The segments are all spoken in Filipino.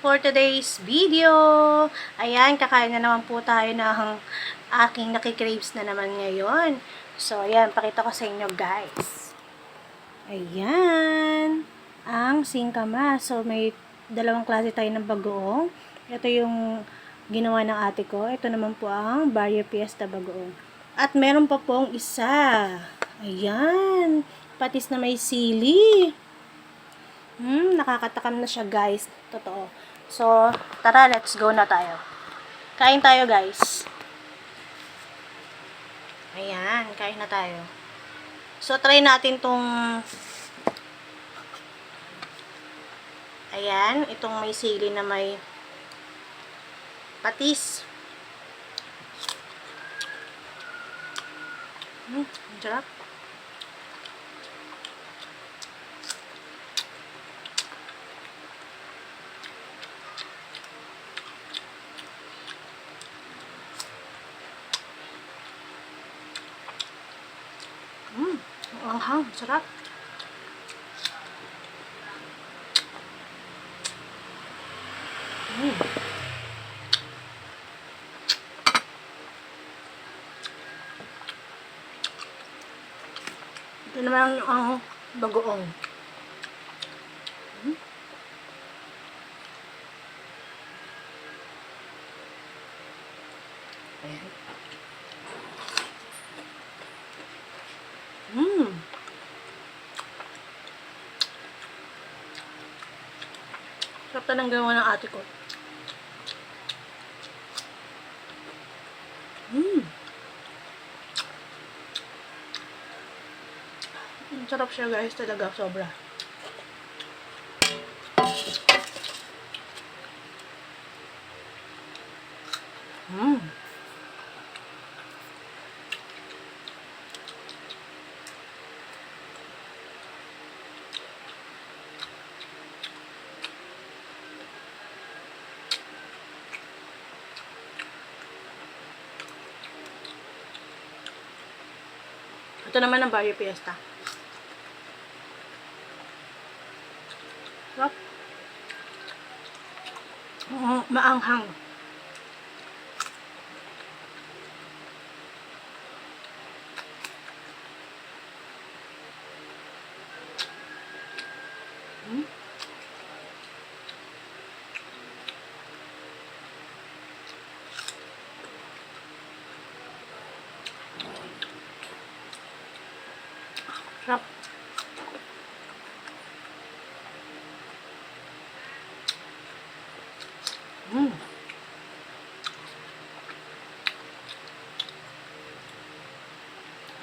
for today's video. Ayan, kakain na naman po tayo ng aking nakikraves na naman ngayon. So, ayan, pakita ko sa inyo guys. Ayan, ang singkamas. So, may dalawang klase tayo ng bagoong. Ito yung ginawa ng ate ko. Ito naman po ang Barrio Fiesta bagoong. At meron pa pong isa. Ayan, patis na may sili. Nakakatakam na siya guys. Totoo. So, tara, let's go na tayo. Kain tayo guys. Ayan, kain na tayo. So, try natin tong ayan, itong may sili na may patis. Ang sarap. Ang anghang, sarap. Ito naman ang bagoong. Ayan. Sarap na ng gawa ng ate ko. Sarap siya guys, talaga sobra. Ito naman ang Barrio Fiesta. Sarap. Maanghang. Sarap.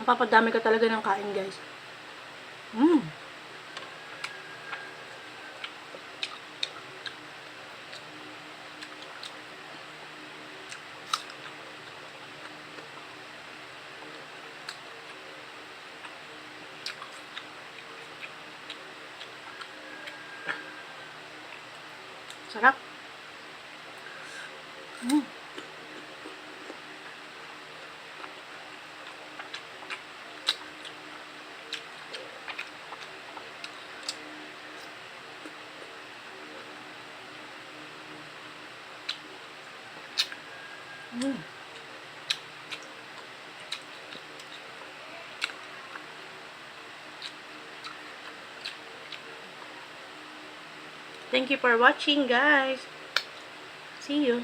Mapapadami ka talaga ng kain guys. Sarap. Thank you for watching guys. See you.